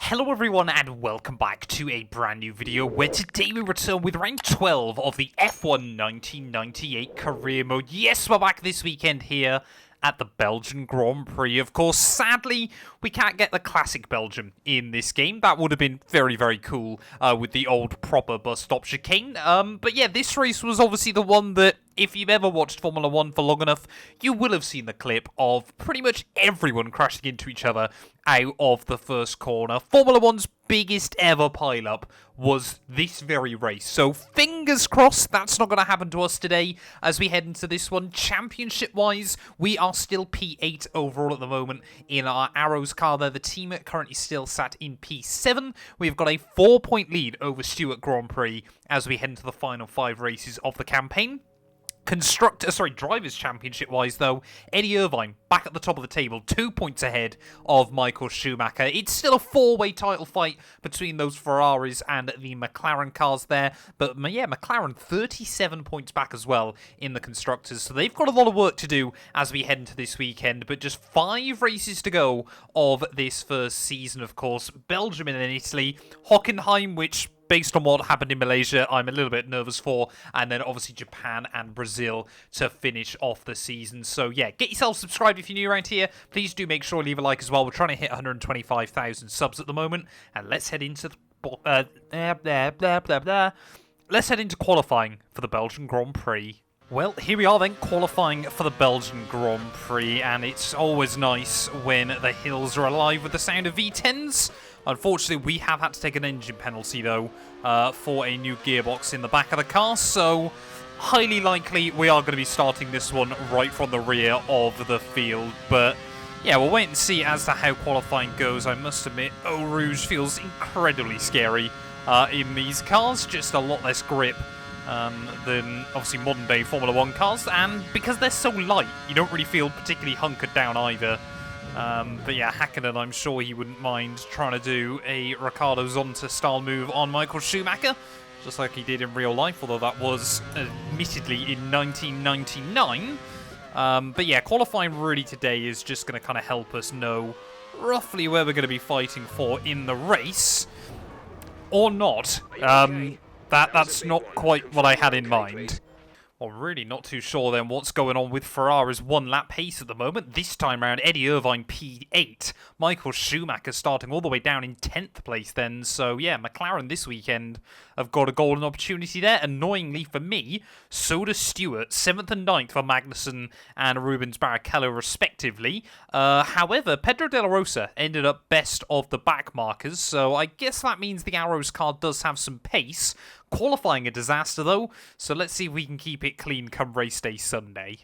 Hello everyone and welcome back to a brand new video where today we return with round 12 of the F1 1998 career mode. Yes, we're back this weekend here at the Belgian Grand Prix. Of course, sadly, we can't get the classic Belgium in this game. That would have been very, very cool with the old proper bus stop chicane. But yeah, this race was obviously the one that, if you've ever watched Formula 1 for long enough, you will have seen the clip of pretty much everyone crashing into each other out of the first corner. Formula 1's biggest ever pile-up was this very race. So fingers crossed that's not going to happen to us today as we head into this one. Championship-wise, we are still P8 overall at the moment in our Arrows car there. The team currently still sat in P7. We've got a 4-point lead over Stewart Grand Prix as we head into the final 5 races of the campaign. Drivers' Championship-wise, though, Eddie Irvine back at the top of the table, 2 points ahead of Michael Schumacher. It's still a 4-way title fight between those Ferraris and the McLaren cars there. But yeah, McLaren 37 points back as well in the Constructors. So they've got a lot of work to do as we head into this weekend. But just 5 races to go of this first season, of course. Belgium and then Italy. Hockenheim, which, based on what happened in Malaysia, I'm a little bit nervous for. And then obviously Japan and Brazil to finish off the season. So yeah, get yourself subscribed if you're new around here. Please do make sure to leave a like as well. We're trying to hit 125,000 subs at the moment. And let's head into let's head into qualifying for the Belgian Grand Prix. Well, here we are then, qualifying for the Belgian Grand Prix, and it's always nice when the hills are alive with the sound of V10s. Unfortunately, we have had to take an engine penalty, though, for a new gearbox in the back of the car, so highly likely we are going to be starting this one right from the rear of the field. But yeah, we'll wait and see as to how qualifying goes. I must admit, Eau Rouge feels incredibly scary in these cars, just a lot less grip than obviously modern day Formula 1 cars, and because they're so light, you don't really feel particularly hunkered down either. But yeah, Hakkinen, I'm sure he wouldn't mind trying to do a Ricardo Zonta style move on Michael Schumacher, just like he did in real life, although that was admittedly in 1999. But yeah, qualifying really today is just going to kind of help us know roughly where we're going to be fighting for in the race, or not. That's not quite what I had in mind. Well, really not too sure then what's going on with Ferrari's one-lap pace at the moment. This time around, Eddie Irvine P8. Michael Schumacher starting all the way down in 10th place then. So, yeah, McLaren this weekend have got a golden opportunity there. Annoyingly for me, so does Stewart. 7th and 9th for Magnussen and Rubens Barrichello, respectively. However, Pedro de la Rosa ended up best of the back markers. So, I guess that means the Arrows car does have some pace. Qualifying a disaster though, so let's see if we can keep it clean come race day Sunday.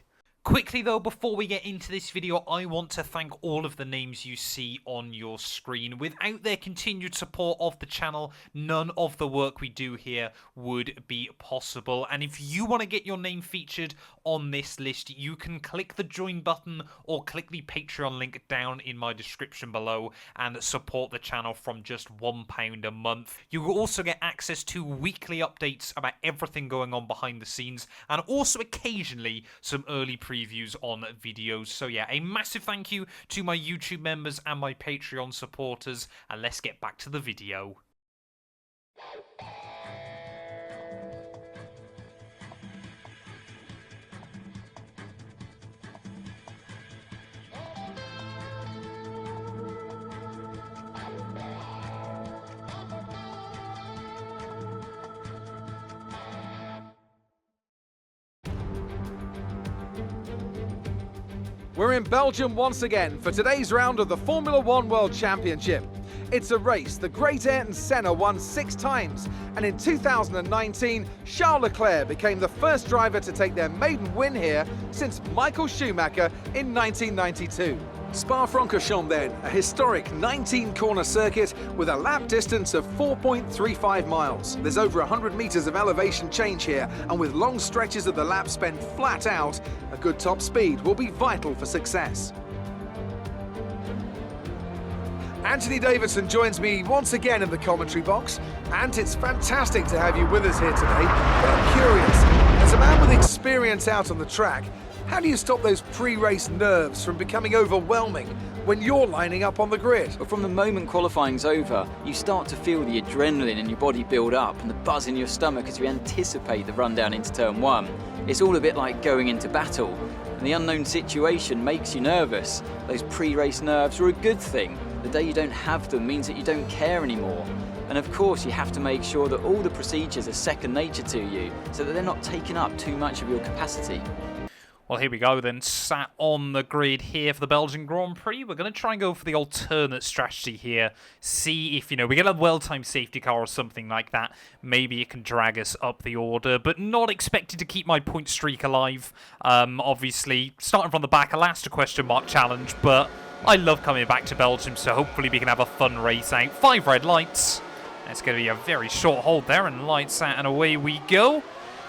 Quickly though, before we get into this video, I want to thank all of the names you see on your screen. Without their continued support of the channel, none of the work we do here would be possible. And if you want to get your name featured on this list, you can click the join button or click the Patreon link down in my description below and support the channel from just £1 a month. You will also get access to weekly updates about everything going on behind the scenes, and also occasionally some early previews on videos. So yeah, a massive thank you to my YouTube members and my Patreon supporters, and let's get back to the video. We're in Belgium once again for today's round of the Formula 1 World Championship. It's a race the great Ayrton Senna won 6 times, and in 2019, Charles Leclerc became the first driver to take their maiden win here since Michael Schumacher in 1992. Spa-Francorchamps then, a historic 19-corner circuit with a lap distance of 4.35 miles. There's over 100 metres of elevation change here, and with long stretches of the lap spent flat out, a good top speed will be vital for success. Anthony Davidson joins me once again in the commentary box, and it's fantastic to have you with us here today. But I'm curious, as a man with experience out on the track, how do you stop those pre-race nerves from becoming overwhelming when you're lining up on the grid? But from the moment qualifying's over, you start to feel the adrenaline in your body build up and the buzz in your stomach as you anticipate the run down into turn 1. It's all a bit like going into battle, and the unknown situation makes you nervous. Those pre-race nerves are a good thing. The day you don't have them means that you don't care anymore. And of course you have to make sure that all the procedures are second nature to you, so that they're not taking up too much of your capacity. Well, here we go then, sat on the grid here for the Belgian Grand Prix. We're going to try and go for the alternate strategy here. See if, we get a well-timed safety car or something like that. Maybe it can drag us up the order, but not expected to keep my point streak alive. Obviously, starting from the back, a last question mark challenge, but I love coming back to Belgium, so hopefully we can have a fun race out. 5 red lights. It's going to be a very short hold there, and lights out, and away we go.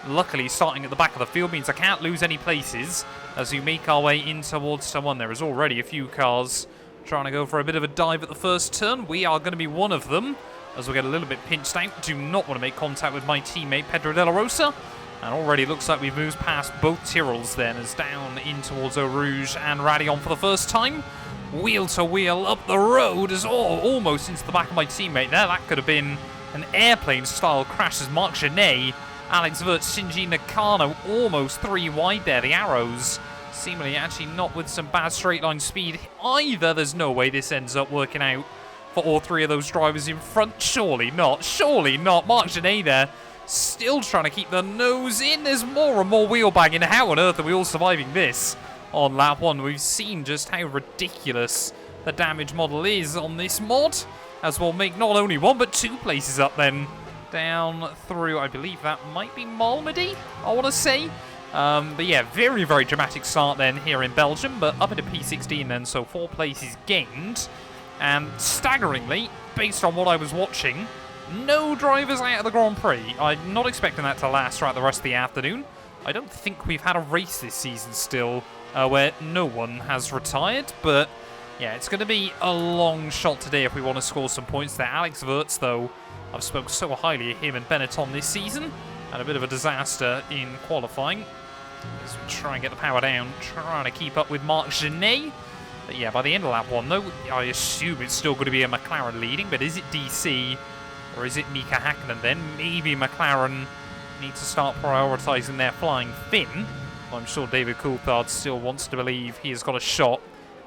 Luckily, starting at the back of the field means I can't lose any places as we make our way in towards someone. There is already a few cars trying to go for a bit of a dive at the first turn. We are going to be one of them as we get a little bit pinched out. Do not want to make contact with my teammate Pedro De La Rosa. And already looks like we've moved past both Tyrrells then, as down in towards Eau Rouge and Raidillon for the first time. Wheel to wheel up the road as almost into the back of my teammate there. That could have been an airplane-style crash as Marc Genet, Alex Wurz, Shinji Nakano almost 3 wide there. The arrows seemingly actually not with some bad straight-line speed either. There's no way this ends up working out for all 3 of those drivers in front. Surely not. Surely not. Marc Genet there still trying to keep the nose in. There's more and more wheel bagging. How on earth are we all surviving this? On lap 1, we've seen just how ridiculous the damage model is on this mod, as we'll make not only 1 but 2 places up then, down through, I believe that might be Malmedy, I want to say. But yeah, very, very dramatic start then here in Belgium, but up into P16 then, so 4 places gained. And staggeringly, based on what I was watching, no drivers out of the Grand Prix. I'm not expecting that to last throughout the rest of the afternoon. I don't think we've had a race this season still where no one has retired, but yeah, it's going to be a long shot today if we want to score some points there. Alex Wurz, though, I've spoken so highly of him and Benetton this season, and a bit of a disaster in qualifying as we try and get the power down, trying to keep up with Marc Genet. But yeah, by the end of lap 1, though, I assume it's still going to be a McLaren leading, but is it DC or is it Mika Hakkinen then? Maybe McLaren need to start prioritising their flying fin. I'm sure David Coulthard still wants to believe he has got a shot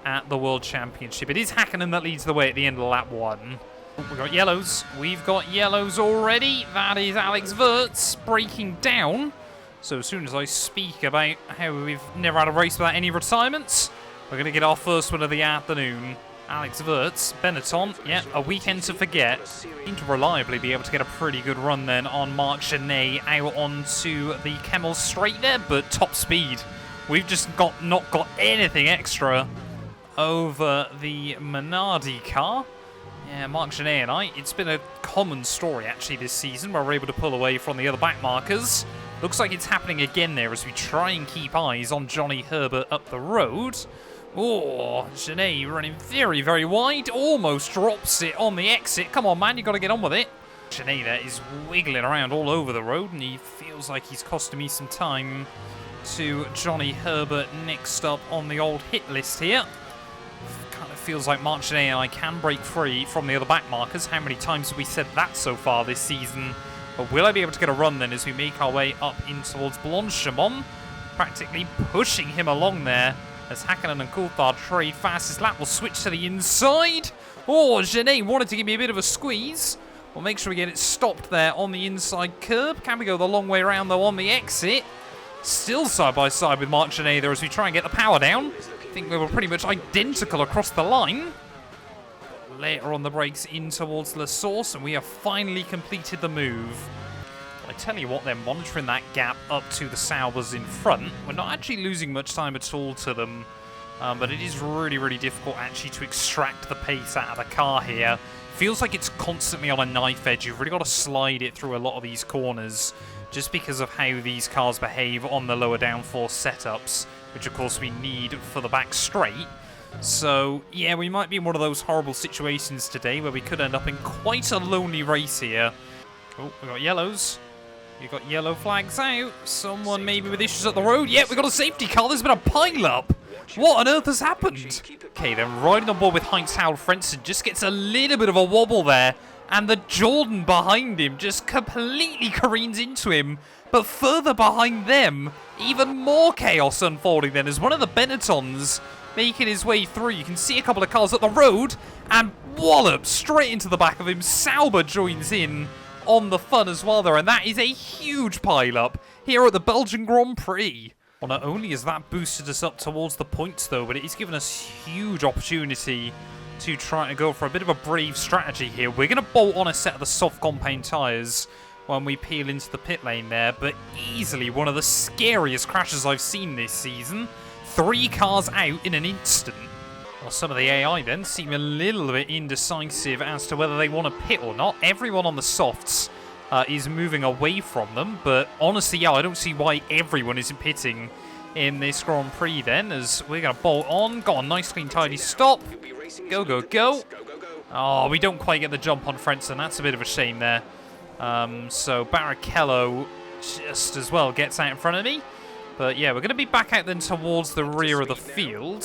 at the World Championship. It is Hakkinen that leads the way at the end of lap 1. We've got yellows. We've got yellows already. That is Alex Wurz breaking down. So as soon as I speak about how we've never had a race without any retirements, we're going to get our first one of the afternoon. Alex Wurz, Benetton, yeah, a weekend to forget. Seem to reliably be able to get a pretty good run then on Marc Genet out onto the Kemmel straight there, but top speed. We've just not got anything extra over the Minardi car. Yeah, Marc Genet and I, it's been a common story actually this season where we're able to pull away from the other back markers. Looks like it's happening again there as we try and keep eyes on Johnny Herbert up the road. Oh, Genet running very, very wide. Almost drops it on the exit. Come on, man, you got to get on with it. Genet there is wiggling around all over the road, and he feels like he's costing me some time to Johnny Herbert next up on the old hit list here. Kind of feels like Marc Genet and I can break free from the other back markers. How many times have we said that so far this season? But will I be able to get a run then as we make our way up in towards Blanchimont? Practically pushing him along there as Hakkinen and Coulthard trade fastest lap. Will switch to the inside. Oh, Genet wanted to give me a bit of a squeeze. We'll make sure we get it stopped there on the inside curb. Can we go the long way around though on the exit? Still side by side with Marc Genet there as we try and get the power down. I think we were pretty much identical across the line. Later on the brakes in towards La Source, and we have finally completed the move. I tell you what, they're monitoring that gap up to the Saubers in front. We're not actually losing much time at all to them, but it is really, really difficult actually to extract the pace out of the car here. Feels like it's constantly on a knife edge. You've really got to slide it through a lot of these corners just because of how these cars behave on the lower downforce setups, which of course we need for the back straight. So, yeah, we might be in one of those horrible situations today where we could end up in quite a lonely race here. Oh, we got yellows. You got yellow flags out. Someone maybe with issues at the road. Yeah, we got a safety car. There's been a pile-up. What on earth has happened? Okay, then riding on board with Heinz Harald Frentzen just gets a little bit of a wobble there. And the Jordan behind him just completely careens into him. But further behind them, even more chaos unfolding then as one of the Benettons making his way through. You can see a couple of cars up the road and wallop straight into the back of him. Sauber joins in on the fun as well there. And that is a huge pile-up here at the Belgian Grand Prix. Well, not only has that boosted us up towards the points though, but it has given us huge opportunity to try to go for a bit of a brave strategy here. We're going to bolt on a set of the soft compound tyres when we peel into the pit lane there, but easily one of the scariest crashes I've seen this season. 3 cars out in an instant. Well, some of the AI then seem a little bit indecisive as to whether they want to pit or not. Everyone on the softs is moving away from them, but honestly, yeah, I don't see why everyone isn't pitting in this Grand Prix then, as we're going to bolt on. Got a nice clean tidy stop. Go, go, go. Oh, we don't quite get the jump on Frentzen. That's a bit of a shame there. So Barrichello just as well gets out in front of me. But yeah, we're going to be back out then towards the rear of the field.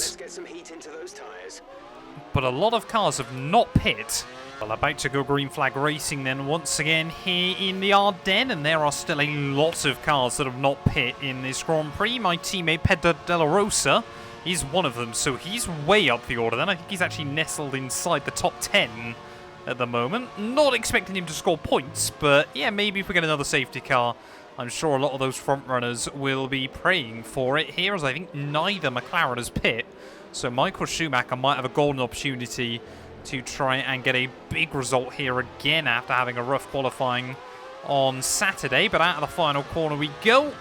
But a lot of cars have not pit. Well, about to go green flag racing then once again here in the Ardennes. And there are still a lot of cars that have not pit in this Grand Prix. My teammate Pedro Della Rosa is one of them, so he's way up the order then. I think he's actually nestled inside the top 10 at the moment. Not expecting him to score points, but yeah, maybe if we get another safety car, I'm sure a lot of those front runners will be praying for it here, as I think neither McLaren has pit. So Michael Schumacher might have a golden opportunity to try and get a big result here again after having a rough qualifying on Saturday. But out of the final corner we go.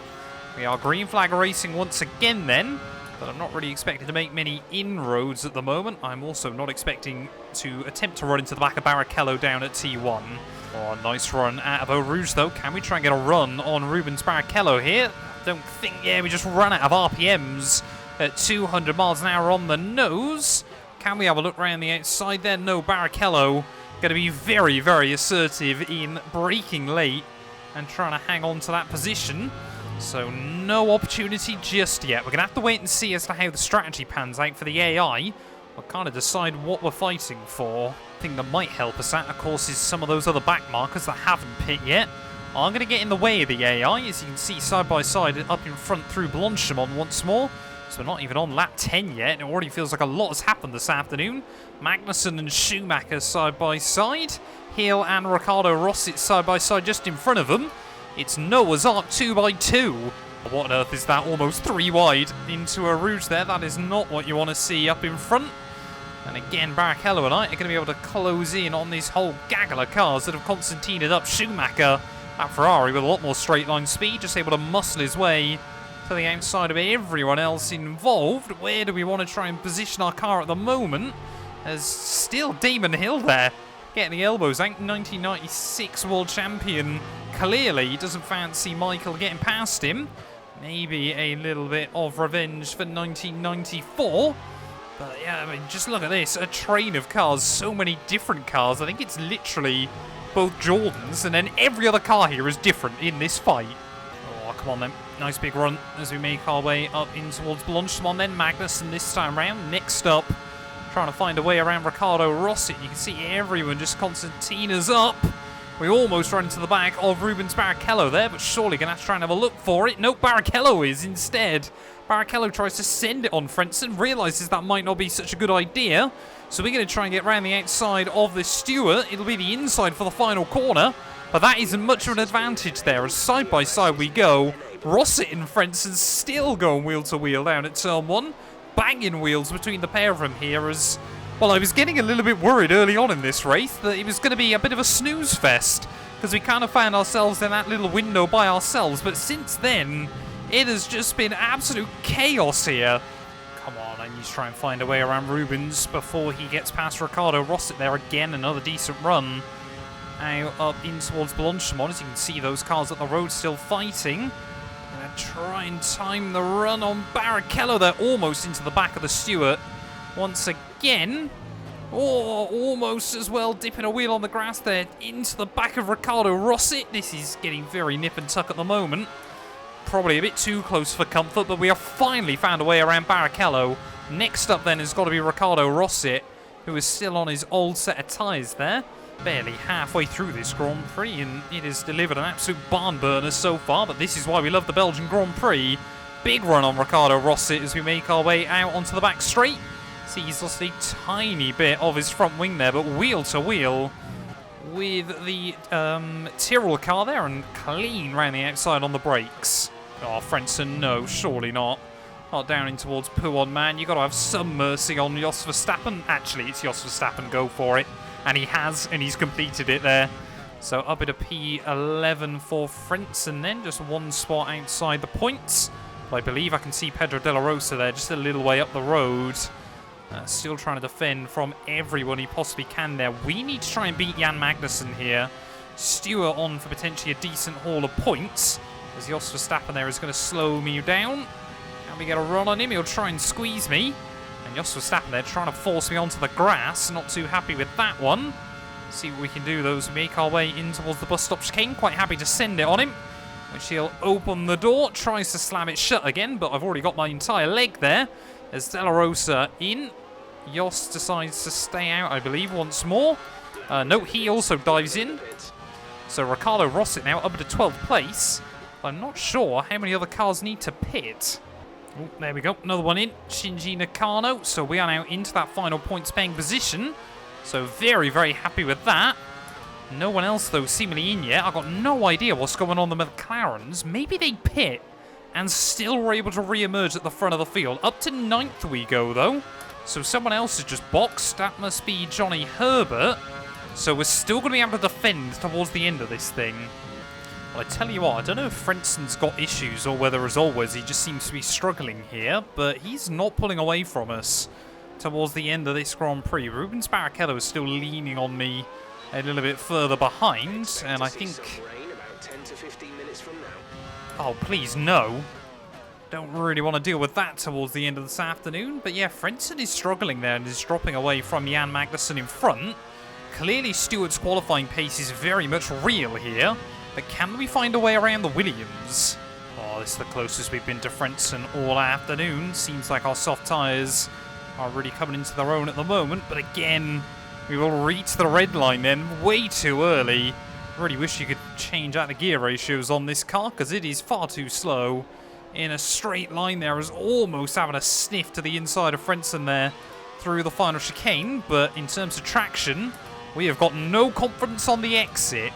We are green flag racing once again then. But I'm not really expecting to make many inroads at the moment. I'm also not expecting to attempt to run into the back of Barrichello down at T1. Oh, nice run out of Eau Rouge though. Can we try and get a run on Rubens Barrichello here? Don't think, yeah, we just ran out of RPMs at 200 miles an hour on the nose. Can we have a look around the outside there? No, Barrichello going to be very, very assertive in braking late and trying to hang on to that position. So no opportunity just yet. We're going to have to wait and see as to how the strategy pans out for the AI. We'll kind of decide what we're fighting for. Thing that might help us out, of course, is some of those other back markers that haven't pit yet. I'm going to get in the way of the AI, as you can see side by side up in front through Blanchimont once more. So we're not even on lap 10 yet, and it already feels like a lot has happened this afternoon. Magnussen and Schumacher side by side. Hill and Ricardo Rossi side by side just in front of them. It's Noah's Ark 2x2. What on earth is that? Almost 3 wide into a Rouge there. That is not what you want to see up in front. And again, Barrichello and I are going to be able to close in on this whole gaggle of cars that have Constantinaed up. Schumacher at Ferrari with a lot more straight line speed, just able to muscle his way to the outside of everyone else involved. Where do we want to try and position our car at the moment? There's still Damon Hill there, getting the elbows out. 1996 world champion. Clearly, he doesn't fancy Michael getting past him. Maybe a little bit of revenge for 1994. But yeah, I mean, just look at this. A train of cars. So many different cars. I think it's literally both Jordans. And then every other car here is different in this fight. Oh, come on then. Nice big run as we make our way up in towards Blanchimont. Then Magnussen this time round. Next up, trying to find a way around Ricardo Rossi. You can see everyone just Constantina's up. We almost run into the back of Rubens Barrichello there, but surely going to have to try and have a look for it. Nope, Barrichello is instead. Barrichello tries to send it on Frentzen, realises that might not be such a good idea. So we're going to try and get around the outside of the Stewart. It'll be the inside for the final corner, but that isn't much of an advantage there, as side by side we go. Rossi and Frentzen still going wheel to wheel down at turn 1. Banging wheels between the pair of them here as... Well, I was getting a little bit worried early on in this race that it was going to be a bit of a snooze fest, because we kind of found ourselves in that little window by ourselves. But since then, it has just been absolute chaos here. Come on, I need to try and find a way around Rubens before he gets past Ricardo Rossi there again. Another decent run out up in towards Blanchimont. As you can see, those cars at the road still fighting. Gonna try and time the run on Barrichello there, almost into the back of the Stewart. Once again, oh, almost as well, dipping a wheel on the grass there into the back of Ricardo Rossi. This is getting very nip and tuck at the moment. Probably a bit too close for comfort, but we have finally found a way around Barrichello Next up then has got to be Riccardo Rossi, who is still on his old set of tyres there. Barely halfway through this Grand Prix, and it has delivered an absolute barn burner so far, but this is why we love the Belgian Grand Prix. Big run on Riccardo Rossi as we make our way out onto the back straight. See, he's lost a tiny bit of his front wing there, but wheel to wheel with the Tyrrell car there and clean round the outside on the brakes. Oh, Frentzen, no, surely not. Not down in towards Pouon, man. You've got to have some mercy on Jos Verstappen. Actually, it's Jos Verstappen, go for it. And he has, and he's completed it there. So up at a P11 for Frentzen then, just one spot outside the points. But I believe I can see Pedro de la Rosa there, just a little way up the road. Still trying to defend from everyone he possibly can there. We need to try and beat Jan Magnussen here. Stewart on for potentially a decent haul of points, as Jos Verstappen there is going to slow me down. Can we get a run on him? He'll try and squeeze me. And Jos Verstappen there trying to force me onto the grass. Not too happy with that one. See what we can do though as we make our way in towards the bus stop chicane. Quite happy to send it on him, which he'll open the door. Tries to slam it shut again, but I've already got my entire leg there. As De La Rosa in. Jos decides to stay out, I believe, once more. No, he also dives in. So Riccardo Rossi now up to 12th place. I'm not sure how many other cars need to pit. Oh, there we go. Another one in. Shinji Nakano. So we are now into that final points paying position. So very, very happy with that. No one else, though, seemingly in yet. I've got no idea what's going on with the McLarens. Maybe they pit and still were able to re-emerge at the front of the field. Up to 9th we go, though. So someone else has just boxed. That must be Johnny Herbert. So we're still going to be able to defend towards the end of this thing. Well, I tell you what, I don't know if Frentzen's got issues or whether, as always, he just seems to be struggling here. But he's not pulling away from us towards the end of this Grand Prix. Rubens Barrichello is still leaning on me a little bit further behind. And I think... Oh, please, no. Don't really want to deal with that towards the end of this afternoon. But yeah, Frentzen is struggling there and is dropping away from Jan Magnussen in front. Clearly, Stewart's qualifying pace is very much real here. But can we find a way around the Williams? Oh, this is the closest we've been to Frentzen all afternoon. Seems like our soft tyres are really coming into their own at the moment. But again, we will reach the red line then way too early. Really wish you could change out the gear ratios on this car because it is far too slow. In a straight line there, is almost having a sniff to the inside of Frentzen there through the final chicane. But in terms of traction, we have got no confidence on the exit.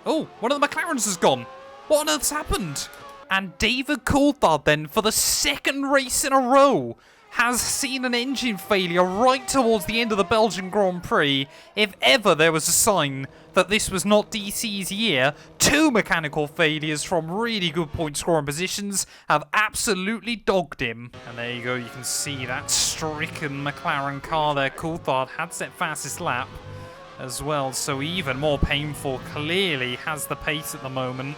Oh, one of the McLarens has gone. What on earth's happened? And David Coulthard then, for the second race in a row, has seen an engine failure right towards the end of the Belgian Grand Prix. If ever there was a sign that this was not DC's year, two mechanical failures from really good point scoring positions have absolutely dogged him. And there you go, you can see that stricken McLaren car there. Coulthard had set fastest lap as well, so even more painful. Clearly has the pace at the moment,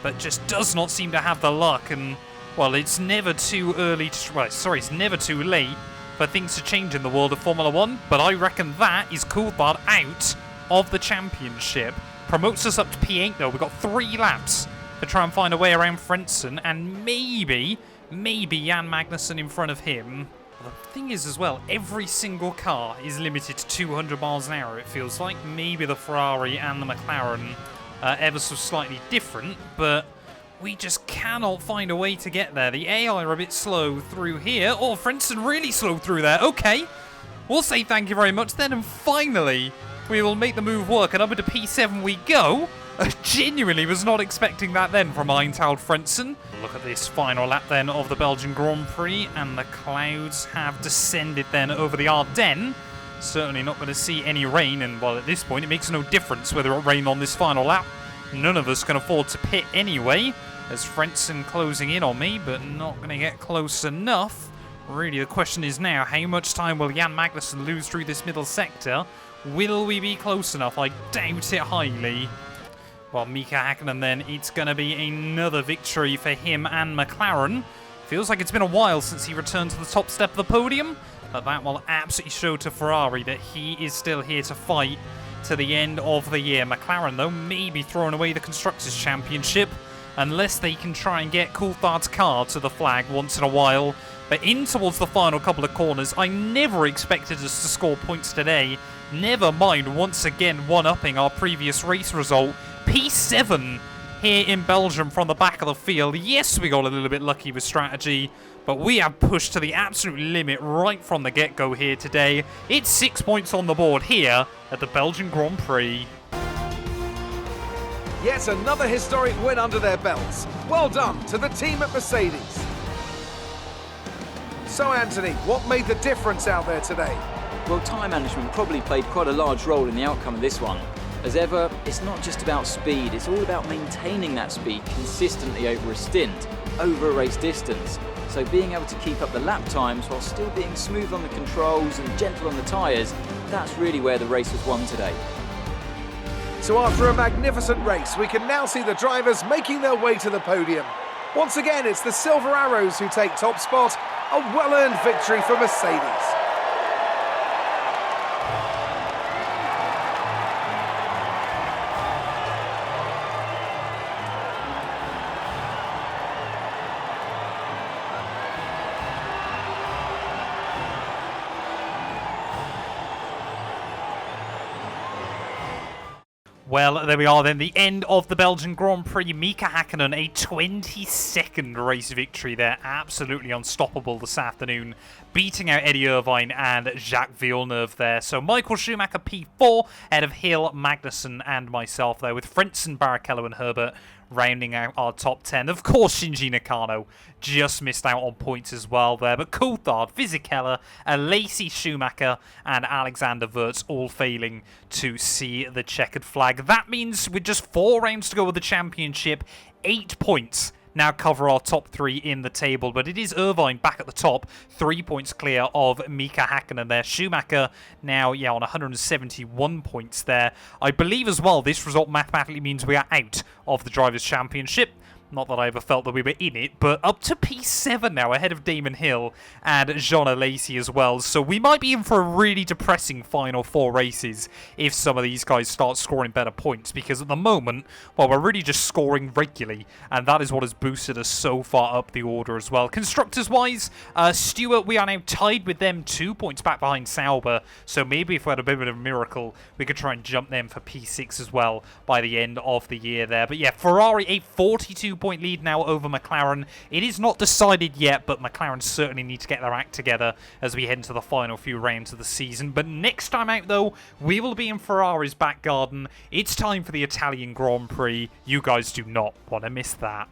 but just does not seem to have the luck. And well, it's never too early to... Well, sorry, it's never too late for things to change in the world of Formula 1, but I reckon that is Coulthard out of the championship. Promotes us up to P8, though. We've got 3 laps to try and find a way around Frentzen, and maybe Jan Magnussen in front of him. The thing is, as well, every single car is limited to 200 miles an hour, it feels like. Maybe the Ferrari and the McLaren ever so slightly different, but... we just cannot find a way to get there. The AI are a bit slow through here. Oh, Frentzen really slow through there. Okay. We'll say thank you very much then. And finally, we will make the move work. And up to P7 we go. I genuinely was not expecting that then from Einthoud Frentzen. Look at this final lap then of the Belgian Grand Prix. And the clouds have descended then over the Ardennes. Certainly not going to see any rain. And well, at this point, it makes no difference whether it rained on this final lap. None of us can afford to pit anyway. As Frentzen closing in on me, but not going to get close enough. Really, the question is now, how much time will Jan Magnussen lose through this middle sector? Will we be close enough? I doubt it highly. Well, Mika Hakkinen then, it's going to be another victory for him and McLaren. Feels like it's been a while since he returned to the top step of the podium, but that will absolutely show to Ferrari that he is still here to fight to the end of the year. McLaren, though, may be throwing away the Constructors' Championship unless they can try and get Coulthard's car to the flag once in a while. But in towards the final couple of corners, I never expected us to score points today. Never mind once again one-upping our previous race result. P7 here in Belgium from the back of the field. Yes, we got a little bit lucky with strategy, but we have pushed to the absolute limit right from the get-go here today. It's 6 points on the board here at the Belgian Grand Prix. Yet another historic win under their belts. Well done to the team at Mercedes. So Anthony, what made the difference out there today? Well, time management probably played quite a large role in the outcome of this one. As ever, it's not just about speed, it's all about maintaining that speed consistently over a stint, over a race distance. So being able to keep up the lap times while still being smooth on the controls and gentle on the tyres, that's really where the race was won today. So after a magnificent race, we can now see the drivers making their way to the podium. Once again, it's the Silver Arrows who take top spot, a well-earned victory for Mercedes. Well, there we are then, the end of the Belgian Grand Prix. Mika Hakkinen, a 22nd race victory there. Absolutely unstoppable this afternoon, beating out Eddie Irvine and Jacques Villeneuve there. So Michael Schumacher P4 ahead of Hill, Magnussen and myself there, with Frentzen, Barrichello and Herbert rounding out our top 10. Of course, Shinji Nakano just missed out on points as well there, but Coulthard, Fisichella, Lacey Schumacher and Alexander Wurz all failing to see the checkered flag. That means with just 4 rounds to go with the championship, 8 points now cover our top 3 in the table, but it is Irvine back at the top, 3 points clear of Mika Hakkinen there. Schumacher now, on 171 points there. I believe as well this result mathematically means we are out of the Drivers' Championship. Not that I ever felt that we were in it, but up to P7 now, ahead of Damon Hill and Jean Alesi as well. So we might be in for a really depressing final 4 races if some of these guys start scoring better points, because at the moment, well, we're really just scoring regularly, and that is what has boosted us so far up the order as well. Constructors-wise, Stewart, we are now tied with them, 2 points back behind Sauber, so maybe if we had a bit of a miracle, we could try and jump them for P6 as well by the end of the year there. But yeah, Ferrari, a 42-point lead now over McLaren. It is not decided yet, but McLaren certainly need to get their act together as we head into the final few rounds of the season. But next time out, though, we will be in Ferrari's back garden. It's time for the Italian Grand Prix. You guys do not want to miss that.